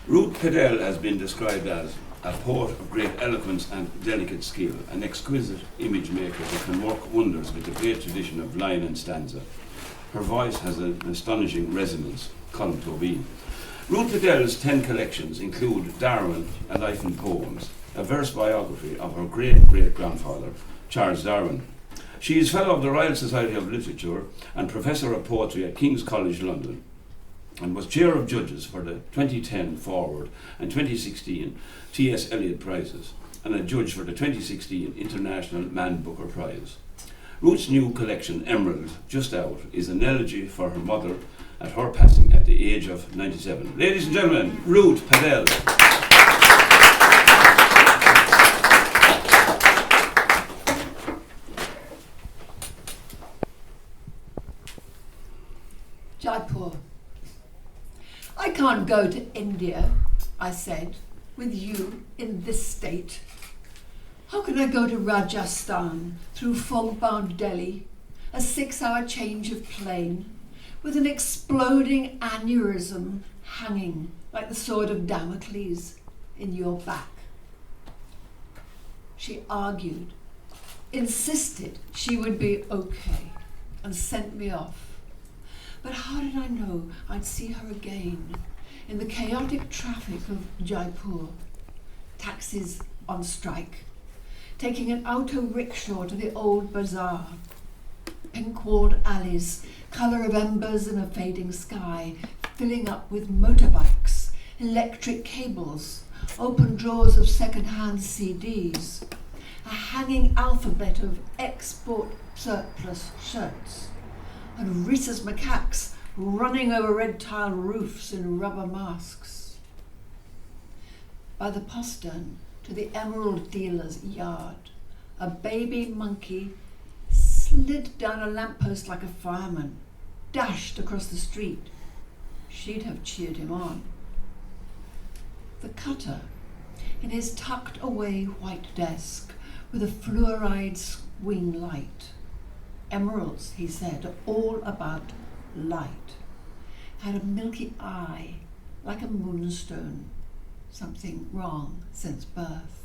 Ruth Padel has been described as a poet of great eloquence and delicate skill, an exquisite image maker who can work wonders with the great tradition of line and stanza. Her voice has an astonishing resonance, Colm Tóibín. Ruth Padel's 10 collections include Darwin, A Life in Poems, a verse biography of her great-great-grandfather, Charles Darwin. She is Fellow of the Royal Society of Literature and Professor of Poetry at King's College London, and was Chair of Judges for the 2010 Forward and 2016 T.S. Eliot Prizes, and a judge for the 2016 International Man Booker Prize. Ruth's new collection, Emerald, just out, is an elegy for her mother at her passing at the age of 97. Ladies and gentlemen, Ruth Padel. Jaipur. I can't go to India, I said, with you in this state. How can I go to Rajasthan through fog-bound Delhi, a 6-hour change of plane, with an exploding aneurysm hanging like the sword of Damocles in your back? She argued, insisted she would be okay, and sent me off. But how did I know I'd see her again in the chaotic traffic of Jaipur? Taxis on strike, taking an auto rickshaw to the old bazaar, pink-walled alleys, colour of embers in a fading sky, filling up with motorbikes, electric cables, open drawers of second-hand CDs, a hanging alphabet of export surplus shirts, and rhesus macaques running over red-tile roofs in rubber masks. By the postern to the emerald dealer's yard, a baby monkey slid down a lamppost like a fireman, dashed across the street. She'd have cheered him on. The cutter, in his tucked-away white desk with a fluoride swing light. Emeralds, he said, are all about light. Had a milky eye, like a moonstone. Something wrong since birth.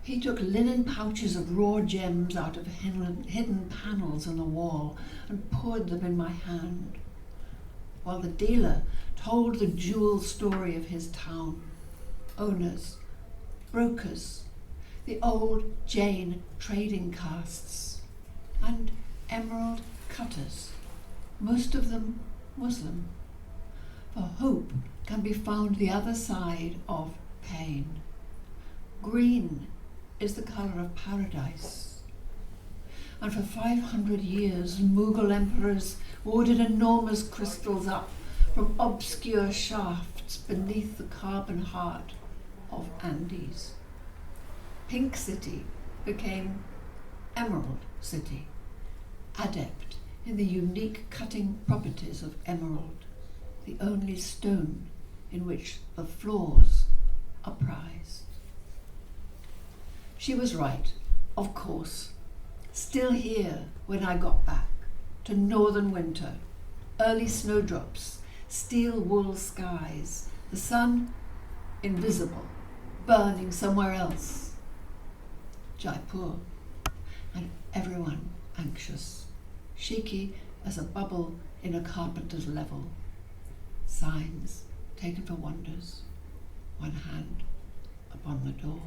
He took linen pouches of raw gems out of hidden panels on the wall and poured them in my hand, while the dealer told the jewel story of his town. Owners, brokers, the old Jain trading castes, and emerald cutters, most of them Muslim. For hope can be found the other side of pain. Green is the colour of paradise. And for 500 years, Mughal emperors ordered enormous crystals up from obscure shafts beneath the carbon heart of Andes. Pink City became Emerald City, adept in the unique cutting properties of emerald, the only stone in which the flaws are prized. She was right, of course. Still here when I got back to northern winter, early snowdrops, steel wool skies, the sun invisible, burning somewhere else. Jaipur, and everyone anxious, shaky as a bubble in a carpenter's level. Signs taken for wonders, one hand upon the door.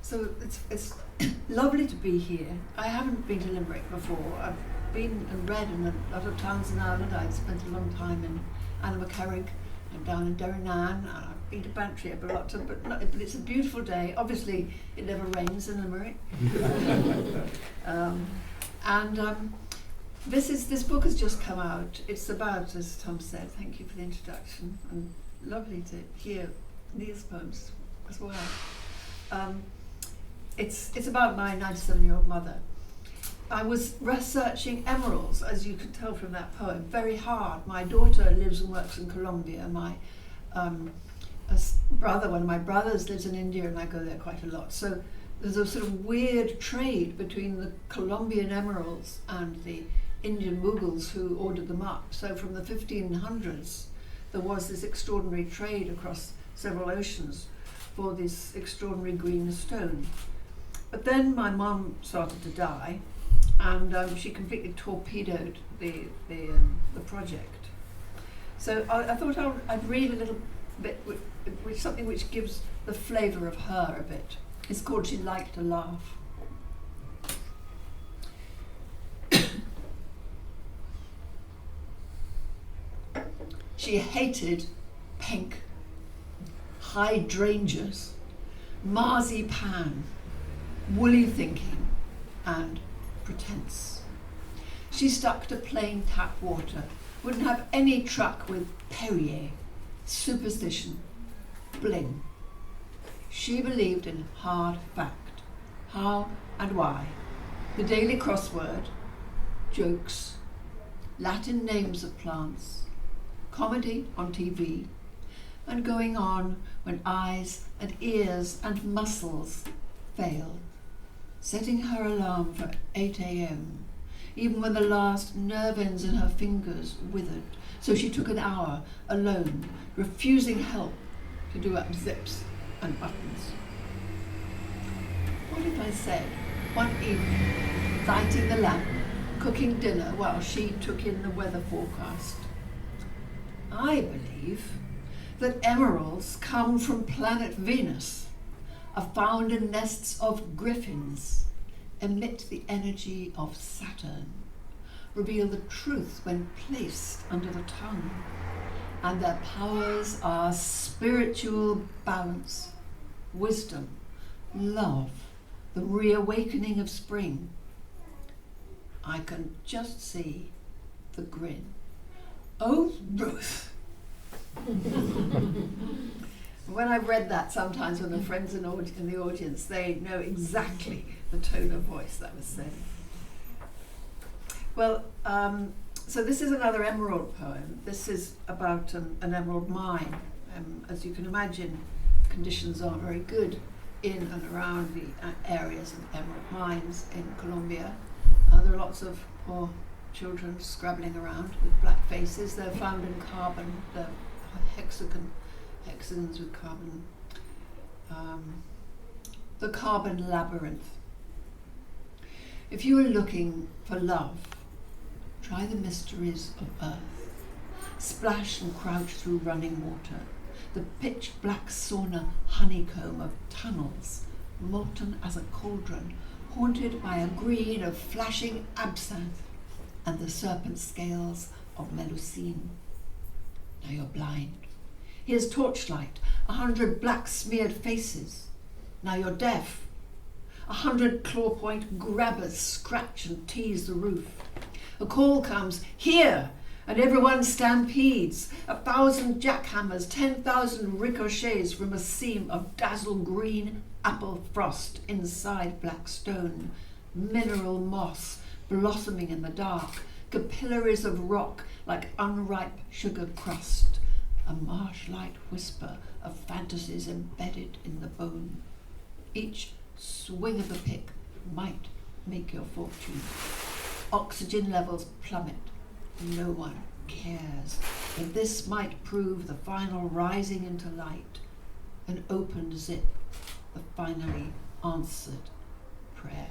So it's lovely to be here. I haven't been to Limerick before. I've been and read in a lot of towns in Ireland. I'd spent a long time in Annaghmakerrig and down in Derrynane. I've been to Bantry a lot, but it's a beautiful day. Obviously, it never rains in Limerick. This book has just come out. It's about, as Tom said, thank you for the introduction, and lovely to hear Neil's poems as well. It's about my 97-year-old mother. I was researching emeralds, as you could tell from that poem, very hard. My daughter lives and works in Colombia. My one of my brothers lives in India, and I go there quite a lot. So there's a sort of weird trade between the Colombian emeralds and the Indian Mughals who ordered them up. So from the 1500s, there was this extraordinary trade across several oceans for this extraordinary green stone. But then my mum started to die, and she completely torpedoed the project. So I thought I'd read a little bit, with something which gives the flavour of her a bit. It's called She Liked to Laugh. She hated pink, hydrangeas, marzipan, woolly thinking, and pretense. She stuck to plain tap water, wouldn't have any truck with Perrier, superstition, bling. She believed in hard fact, how and why, the daily crossword, jokes, Latin names of plants, comedy on TV, and going on when eyes and ears and muscles fail, setting her alarm for 8 a.m, even when the last nerve ends in her fingers withered. So she took an hour alone, refusing help to do up zips and buttons. What if I said, one evening, lighting the lamp, cooking dinner while she took in the weather forecast, I believe that emeralds come from planet Venus, are found in nests of griffins, emit the energy of Saturn, reveal the truth when placed under the tongue, and their powers are spiritual balance, wisdom, love, the reawakening of spring. I can just see the grin. Oh, Ruth! When I've read that, sometimes when the friends in the audience, they know exactly the tone of voice that was said. Well, so this is another emerald poem. This is about an emerald mine. As you can imagine, conditions aren't very good in and around the areas of emerald mines in Colombia. There are lots of poor children scrabbling around with black faces. They're found in carbon, the hexagons with carbon. The Carbon Labyrinth. If you are looking for love, try the mysteries of earth. Splash and crouch through running water, the pitch black sauna honeycomb of tunnels, molten as a cauldron, haunted by a green of flashing absinthe and the serpent scales of Melusine. Now you're blind. Here's torchlight, 100 black smeared faces. Now you're deaf. 100 claw-point grabbers scratch and tease the roof. A call comes, here, and everyone stampedes. 1,000 jackhammers, 10,000 ricochets from a seam of dazzle green apple frost inside black stone. Mineral moss blossoming in the dark, capillaries of rock like unripe sugar crust. A marsh-light whisper of fantasies embedded in the bone. Each swing of the pick might make your fortune. Oxygen levels plummet. No one cares. But this might prove the final rising into light. An opened zip, the finally answered prayer.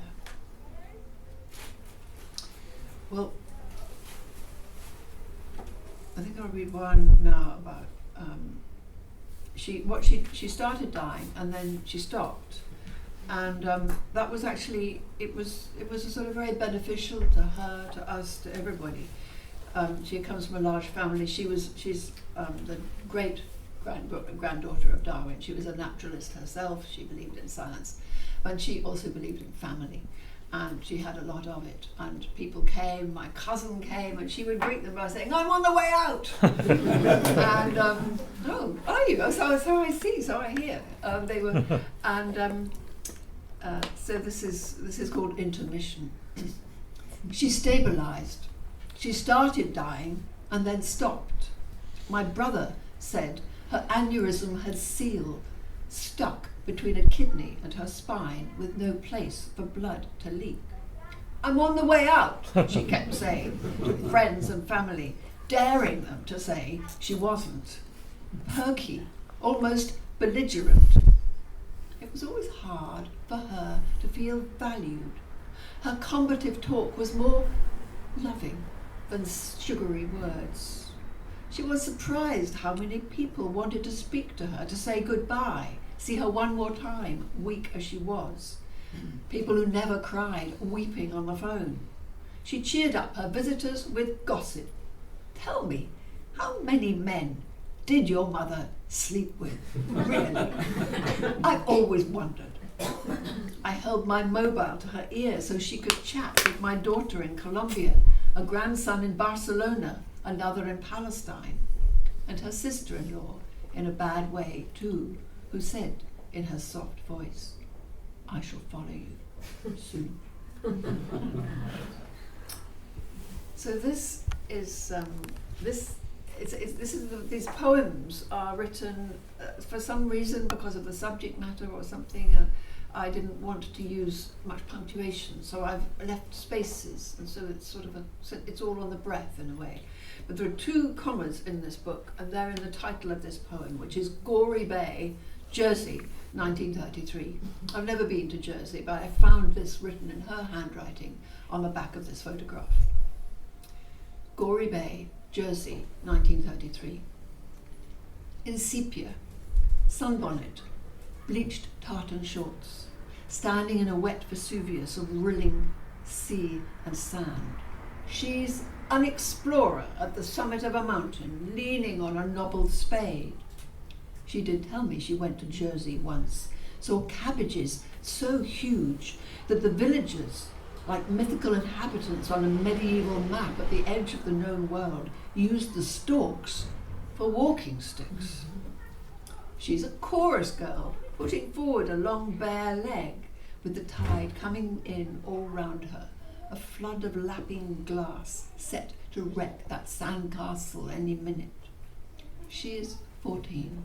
Well, I think I'll read one now about she started dying and then she stopped, and that was actually it was a sort of very beneficial to her, to us, to everybody. She comes from a large family. She's the great granddaughter of Darwin. She was a naturalist herself. She believed in science, and she also believed in family. And she had a lot of it, and people came, my cousin came, and she would greet them by saying, I'm on the way out. And, oh, are you? Oh, so I see, so I hear. They were, and so this is called intermission. She stabilized. She started dying and then stopped. My brother said her aneurysm had sealed, stuck between a kidney and her spine with no place for blood to leak. I'm on the way out, she kept saying to friends and family, daring them to say she wasn't. Perky, almost belligerent. It was always hard for her to feel valued. Her combative talk was more loving than sugary words. She was surprised how many people wanted to speak to her, to say goodbye, see her one more time, weak as she was. People who never cried, weeping on the phone. She cheered up her visitors with gossip. Tell me, how many men did your mother sleep with? Really? I've always wondered. I held my mobile to her ear so she could chat with my daughter in Colombia, a grandson in Barcelona, another in Palestine, and her sister-in-law, in a bad way too, who said in her soft voice, I shall follow you soon. So these poems are written for some reason, because of the subject matter or something. I didn't want to use much punctuation, so I've left spaces, and so it's sort of it's all on the breath in a way. But there are 2 commas in this book, and they're in the title of this poem, which is Gory Bay, Jersey, 1933. I've never been to Jersey, but I found this written in her handwriting on the back of this photograph. Gory Bay, Jersey, 1933. In sepia, sunbonnet, bleached tartan shorts, standing in a wet Vesuvius of rilling sea and sand. She's an explorer at the summit of a mountain, leaning on a knobbled spade. She did tell me she went to Jersey once, saw cabbages so huge that the villagers, like mythical inhabitants on a medieval map at the edge of the known world, used the stalks for walking sticks. She's a chorus girl, putting forward a long bare leg, with the tide coming in all round her, a flood of lapping glass set to wreck that sandcastle any minute. She is 14,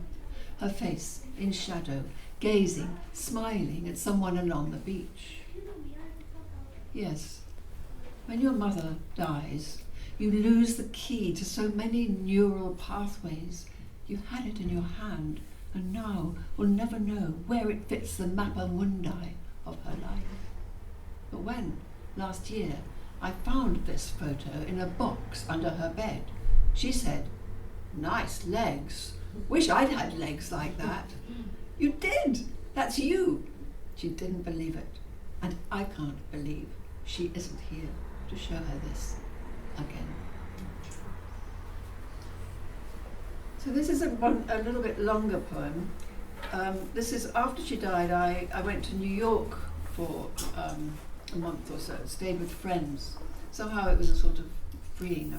her face in shadow, gazing, smiling at someone along the beach. Yes, when your mother dies, you lose the key to so many neural pathways. You had it in your hand, and now will never know where it fits the mappa mundi of her life. But when, last year, I found this photo in a box under her bed, she said, "Nice legs. Wish I'd had legs like that." "You did. That's you." She didn't believe it, and I can't believe she isn't here to show her this again. So this is a little bit longer poem. This is after she died. I went to New York for a month or so, stayed with friends. Somehow it was a sort of freeing, I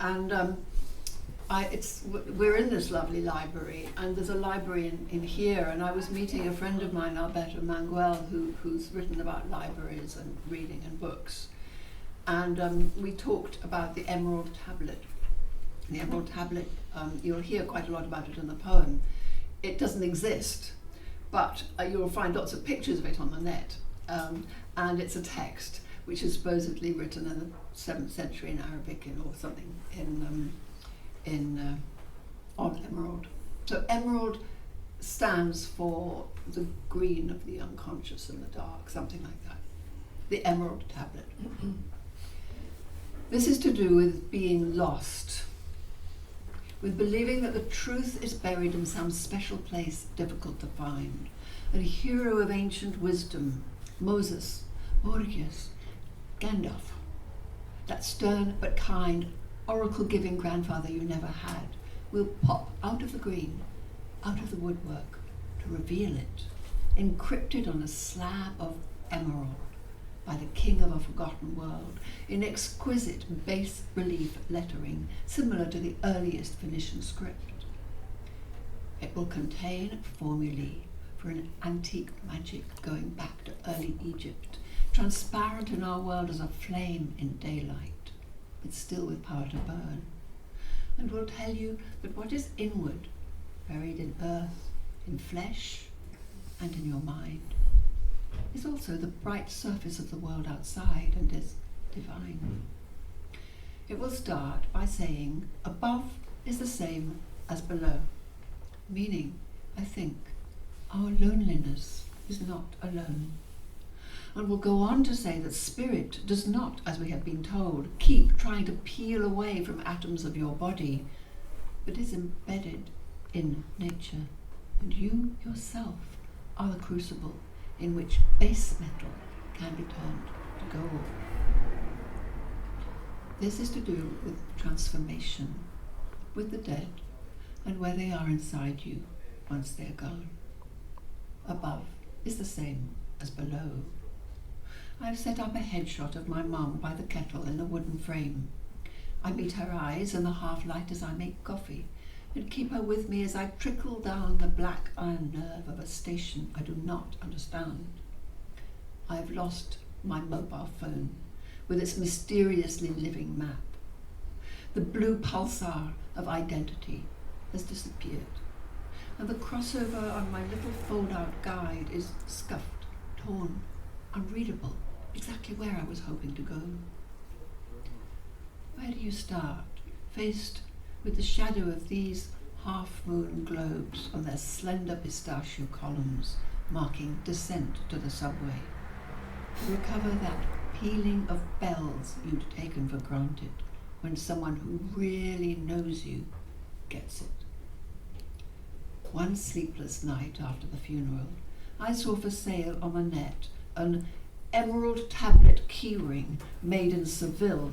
don't know. We're in this lovely library, and there's a library in here, and I was meeting a friend of mine, Alberto Manguel, who's written about libraries and reading and books. And we talked about the Emerald Tablet. The Emerald Tablet, you'll hear quite a lot about it in the poem. It doesn't exist, but you'll find lots of pictures of it on the net. And it's a text which is supposedly written in the 7th century in Arabic or something on emerald. So emerald stands for the green of the unconscious and the dark, something like that. The Emerald Tablet. This is to do with being lost, with believing that the truth is buried in some special place difficult to find. A hero of ancient wisdom, Moses, Borgias, Gandalf, that stern but kind, oracle-giving grandfather you never had, will pop out of the green, out of the woodwork, to reveal it, encrypted on a slab of emerald by the king of a forgotten world, in exquisite bas-relief lettering similar to the earliest Phoenician script. It will contain formulae for an antique magic going back to early Egypt, transparent in our world as a flame in daylight, but still with power to burn, and will tell you that what is inward, buried in earth, in flesh, and in your mind, is also the bright surface of the world outside and is divine. It will start by saying above is the same as below, meaning, I think, our loneliness is not alone. And will go on to say that spirit does not, as we have been told, keep trying to peel away from atoms of your body, but is embedded in nature, and you yourself are the crucible in which base metal can be turned to gold. This is to do with transformation, with the dead, and where they are inside you once they're gone. Above is the same as below. I've set up a headshot of my mum by the kettle in a wooden frame. I meet her eyes in the half-light as I make coffee, and keep her with me as I trickle down the black iron nerve of a station I do not understand. I've lost my mobile phone with its mysteriously living map. The blue pulsar of identity has disappeared, and the crossover on my little fold-out guide is scuffed, torn, unreadable, exactly where I was hoping to go. Where do you start, faced with the shadow of these half-moon globes on their slender pistachio columns, marking descent to the subway, to recover that pealing of bells you'd taken for granted when someone who really knows you gets it? One sleepless night after the funeral, I saw for sale on the net an emerald tablet keyring made in Seville,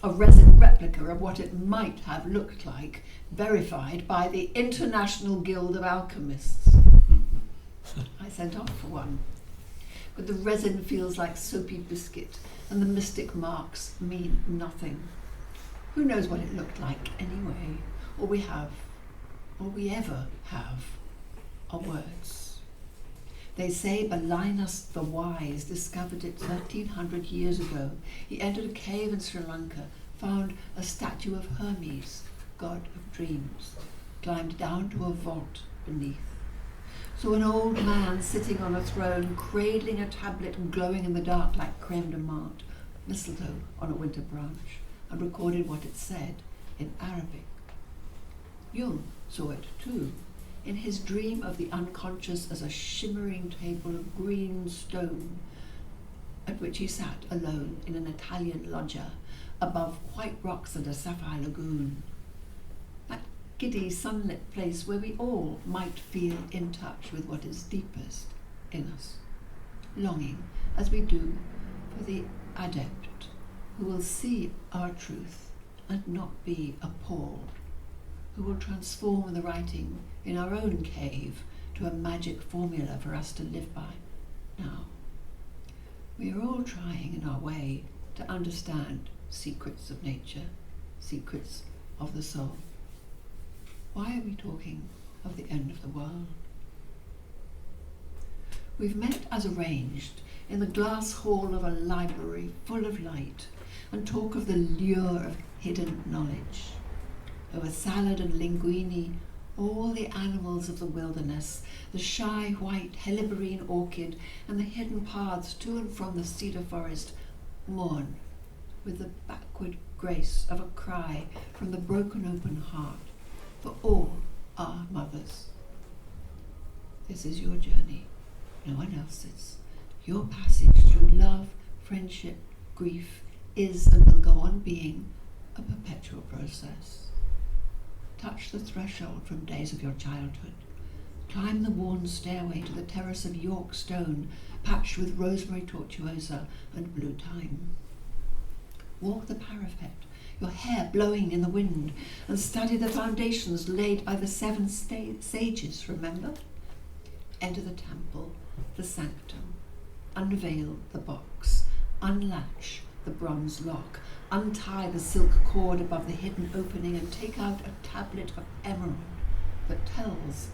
a resin replica of what it might have looked like, verified by the International Guild of Alchemists. I sent off for one, but the resin feels like soapy biscuit, and the mystic marks mean nothing. Who knows what it looked like anyway? All we ever have, are words. They say Balinus the Wise discovered it 1,300 years ago. He entered a cave in Sri Lanka, found a statue of Hermes, god of dreams, climbed down to a vault beneath. Saw an old man sitting on a throne, cradling a tablet glowing in the dark like creme de menthe, mistletoe on a winter branch, and recorded what it said in Arabic. Jung saw it too, in his dream of the unconscious as a shimmering table of green stone, at which he sat alone in an Italian loggia above white rocks and a sapphire lagoon. That giddy sunlit place where we all might feel in touch with what is deepest in us, longing as we do for the adept who will see our truth and not be appalled, who will transform the writing in our own cave to a magic formula for us to live by now. We are all trying in our way to understand secrets of nature, secrets of the soul. Why are we talking of the end of the world? We've met as arranged in the glass hall of a library full of light and talk of the lure of hidden knowledge. Over salad and linguine, all the animals of the wilderness, the shy white helleborine orchid and the hidden paths to and from the cedar forest, mourn with the backward grace of a cry from the broken open heart, for all are mothers. This is your journey, no one else's. Your passage through love, friendship, grief is and will go on being a perpetual process. Touch the threshold from days of your childhood. Climb the worn stairway to the terrace of York stone, patched with rosemary tortuosa and blue thyme. Walk the parapet, your hair blowing in the wind, and study the foundations laid by the 7 sages, remember? Enter the temple, the sanctum, unveil the box, unlatch the bronze lock, untie the silk cord above the hidden opening, and take out a tablet of emerald that tells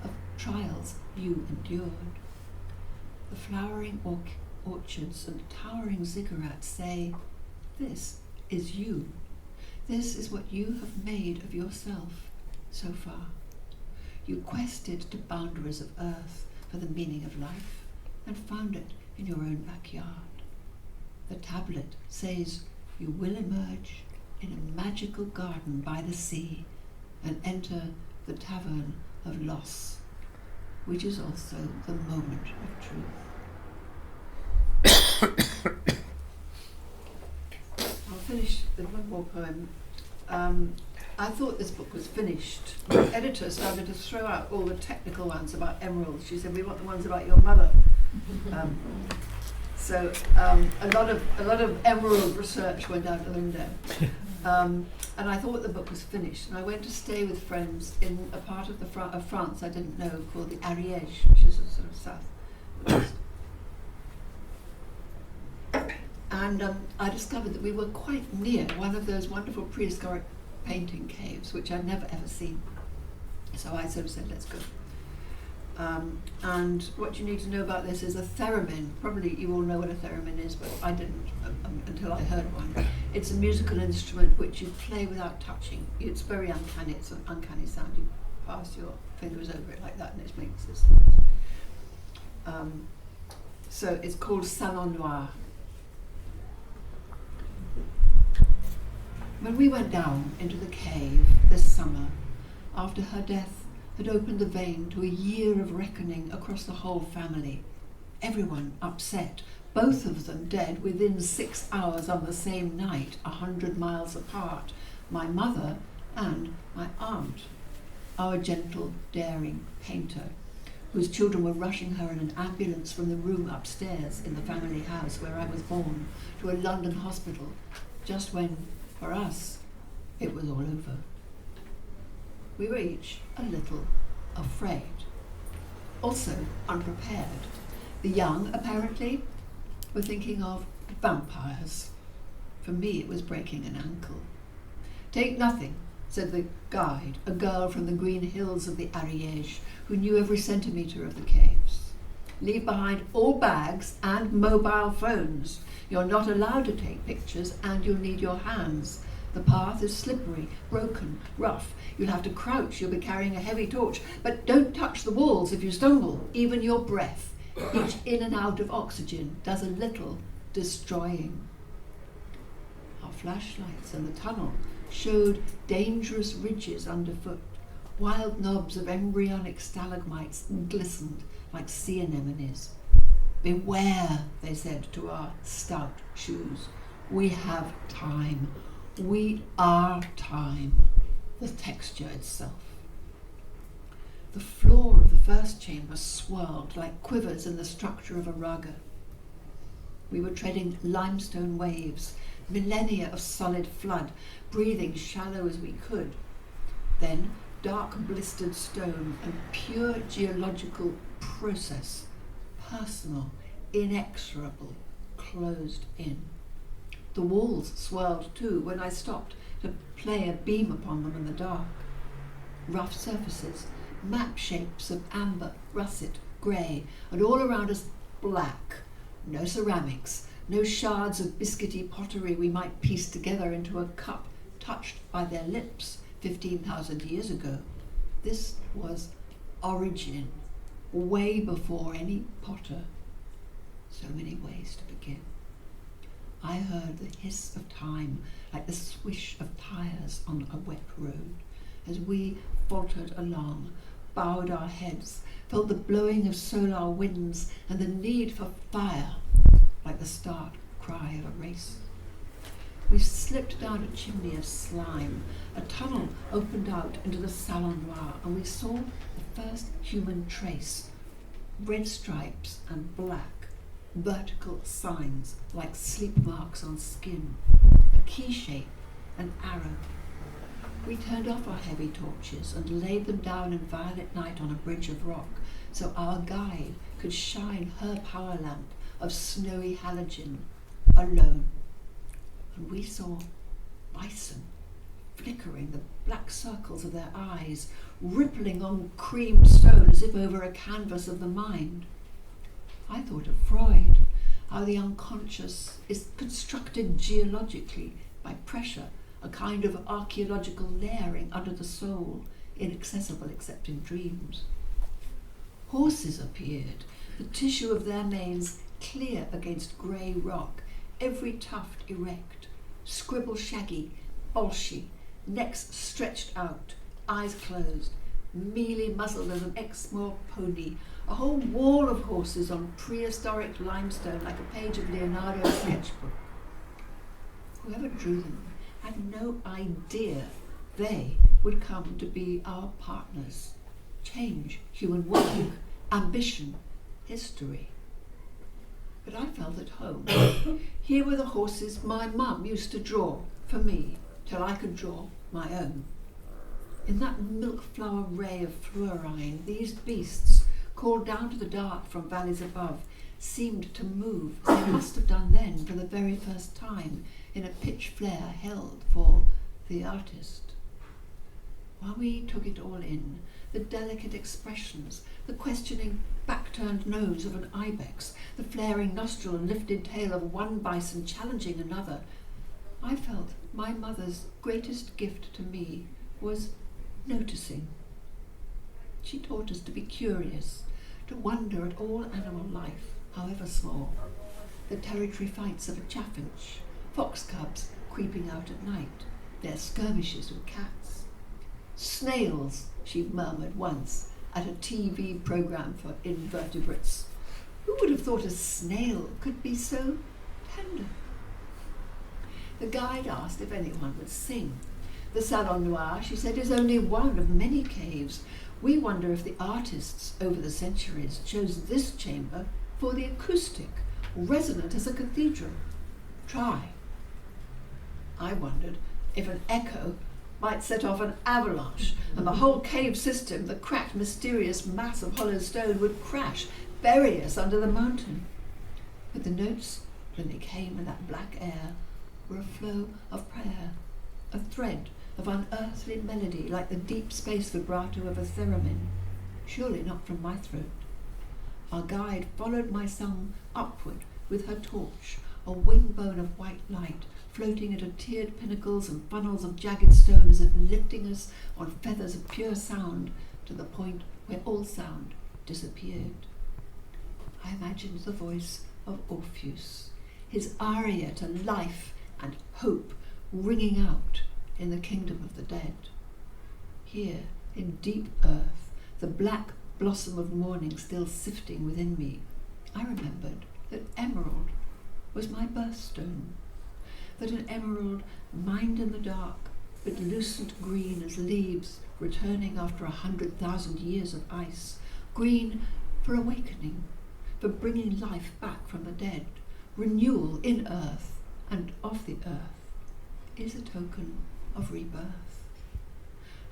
of trials you endured. The flowering orchards and towering ziggurats say, this is you. This is what you have made of yourself so far. You quested to boundaries of earth for the meaning of life, and found it in your own backyard. The tablet says you will emerge in a magical garden by the sea and enter the tavern of loss, which is also the moment of truth. I'll finish with one more poem. I thought this book was finished. The editor started to throw out all the technical ones about emeralds. She said, "We want the ones about your mother." So a lot of emerald research went out the window. And I thought the book was finished. And I went to stay with friends in a part of of France I didn't know called the Ariège, which is sort of south. And I discovered that we were quite near one of those wonderful prehistoric painting caves, which I'd never ever seen. So I sort of said, let's go. And what you need to know about this is a theremin. Probably you all know what a theremin is, but I didn't until I heard one. It's a musical instrument which you play without touching. It's very uncanny. It's an uncanny sound. You pass your fingers over it like that and it makes this noise. So it's called Salon Noir. When we went down into the cave this summer, after her death had opened the vein to a year of reckoning across the whole family, everyone upset, both of them dead within 6 hours on the same night, 100 miles apart, my mother and my aunt, our gentle, daring painter, whose children were rushing her in an ambulance from the room upstairs in the family house where I was born to a London hospital, just when, for us, it was all over. We were each a little afraid, also unprepared. The young, apparently, were thinking of vampires. For me, it was breaking an ankle. Take nothing, said the guide, a girl from the green hills of the Ariège, who knew every centimetre of the caves. Leave behind all bags and mobile phones. You're not allowed to take pictures and you'll need your hands. The path is slippery, broken, rough. You'll have to crouch, you'll be carrying a heavy torch, but don't touch the walls if you stumble, even your breath. Each in and out of oxygen does a little destroying. Our flashlights in the tunnel showed dangerous ridges underfoot. Wild knobs of embryonic stalagmites glistened like sea anemones. Beware, they said to our stout shoes. We have time. We are time. The texture itself. The floor of the first chamber swirled like quivers in the structure of a raga. We were treading limestone waves, millennia of solid flood, breathing shallow as we could. Then dark blistered stone and pure geological process, personal, inexorable, closed in. The walls swirled too when I stopped to play a beam upon them in the dark. Rough surfaces, map shapes of amber, russet, grey, and all around us black. No ceramics, no shards of biscuity pottery we might piece together into a cup touched by their lips 15,000 years ago. This was origin, way before any potter. So many ways to begin. I heard the hiss of time like the swish of tires on a wet road as we faltered along, bowed our heads, felt the blowing of solar winds and the need for fire like the start cry of a race. We slipped down a chimney of slime. A tunnel opened out into the Salon Noir and we saw the first human trace. Red stripes and black, vertical signs like sleep marks on skin, a key shape, an arrow. We turned off our heavy torches and laid them down in violet night on a bridge of rock so our guide could shine her power lamp of snowy halogen alone. And we saw bison flickering, the black circles of their eyes rippling on cream stone as if over a canvas of the mind. I thought of Freud, how the unconscious is constructed geologically by pressure, a kind of archaeological layering under the soul, inaccessible except in dreams. Horses appeared, the tissue of their manes clear against grey rock, every tuft erect, scribble shaggy, bolshy, necks stretched out, eyes closed, mealy muzzled as an Exmoor pony, a whole wall of horses on prehistoric limestone like a page of Leonardo's sketchbook. Whoever drew them had no idea they would come to be our partners. Change, human work, ambition, history. But I felt at home. Here were the horses my mum used to draw for me till I could draw my own. In that milk-flower ray of fluorine, these beasts, called down to the dark from valleys above, seemed to move as they must have done then for the very first time in a pitch flare held for the artist. While we took it all in, the delicate expressions, the questioning back-turned nose of an ibex, the flaring nostril and lifted tail of one bison challenging another, I felt my mother's greatest gift to me was noticing. She taught us to be curious, to wonder at all animal life, however small. The territory fights of a chaffinch, fox cubs creeping out at night, their skirmishes with cats. Snails, she murmured once at a TV programme for invertebrates. Who would have thought a snail could be so tender? The guide asked if anyone would sing. The Salon Noir, she said, is only one of many caves. We wonder if the artists over the centuries chose this chamber for the acoustic, resonant as a cathedral. Try. I wondered if an echo might set off an avalanche and the whole cave system, the cracked, mysterious mass of hollow stone, would crash, bury us under the mountain. But the notes, when they came in that black air, were a flow of prayer, a thread of unearthly melody like the deep space vibrato of a theremin, surely not from my throat. Our guide followed my song upward with her torch, a wing-bone of white light, floating at tiered pinnacles and funnels of jagged stone as if lifting us on feathers of pure sound to the point where all sound disappeared. I imagined the voice of Orpheus, his aria to life and hope ringing out in the kingdom of the dead. Here, in deep earth, the black blossom of morning still sifting within me, I remembered that emerald was my birthstone, that an emerald mined in the dark, but lucent green as leaves returning after 100,000 years of ice, green for awakening, for bringing life back from the dead, renewal in earth and of the earth, is a token of rebirth.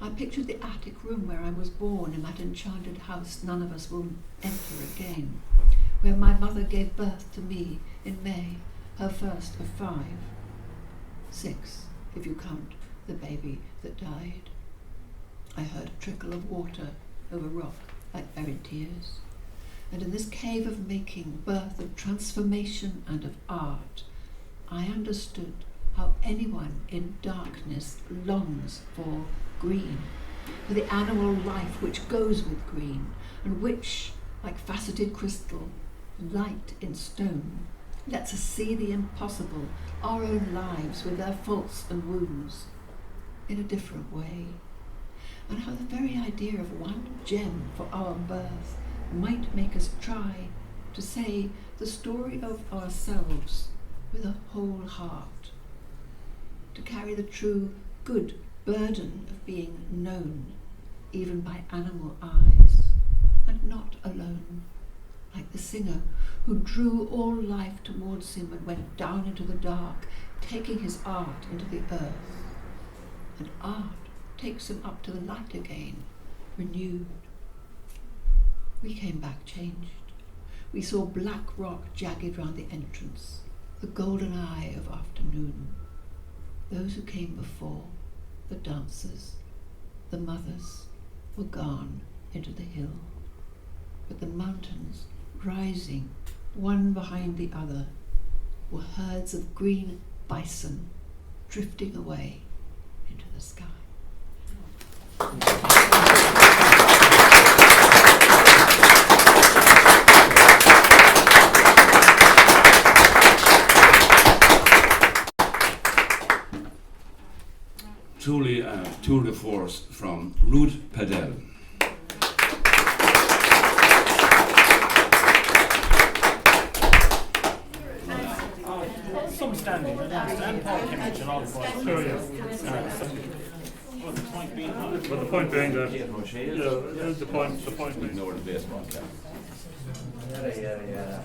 I pictured the attic room where I was born in that enchanted house none of us will enter again, where my mother gave birth to me in May, her first of 5. 6, if you count the baby that died. I heard a trickle of water over rock like buried tears. And in this cave of making, birth of transformation and of art, I understood how anyone in darkness longs for green, for the animal life which goes with green, and which, like faceted crystal, light in stone, lets us see the impossible, our own lives with their faults and wounds, in a different way, and how the very idea of one gem for our birth might make us try to say the story of ourselves with a whole heart, to carry the true good burden of being known, even by animal eyes, and not alone, like the singer who drew all life towards him and went down into the dark, taking his art into the earth, and art takes him up to the light again, renewed. We came back changed. We saw black rock jagged round the entrance, the golden eye of afternoon. Those who came before, the dancers, the mothers, were gone into the hill. But the mountains, rising one behind the other, were herds of green bison drifting away into the sky. truly a tour de force from Ruth Padel. Some standing, and Paul Kimmage and all the boys. Sure, yeah. Well, the point being, But the point being that, the point being. Ignore the baseball cap. Yeah.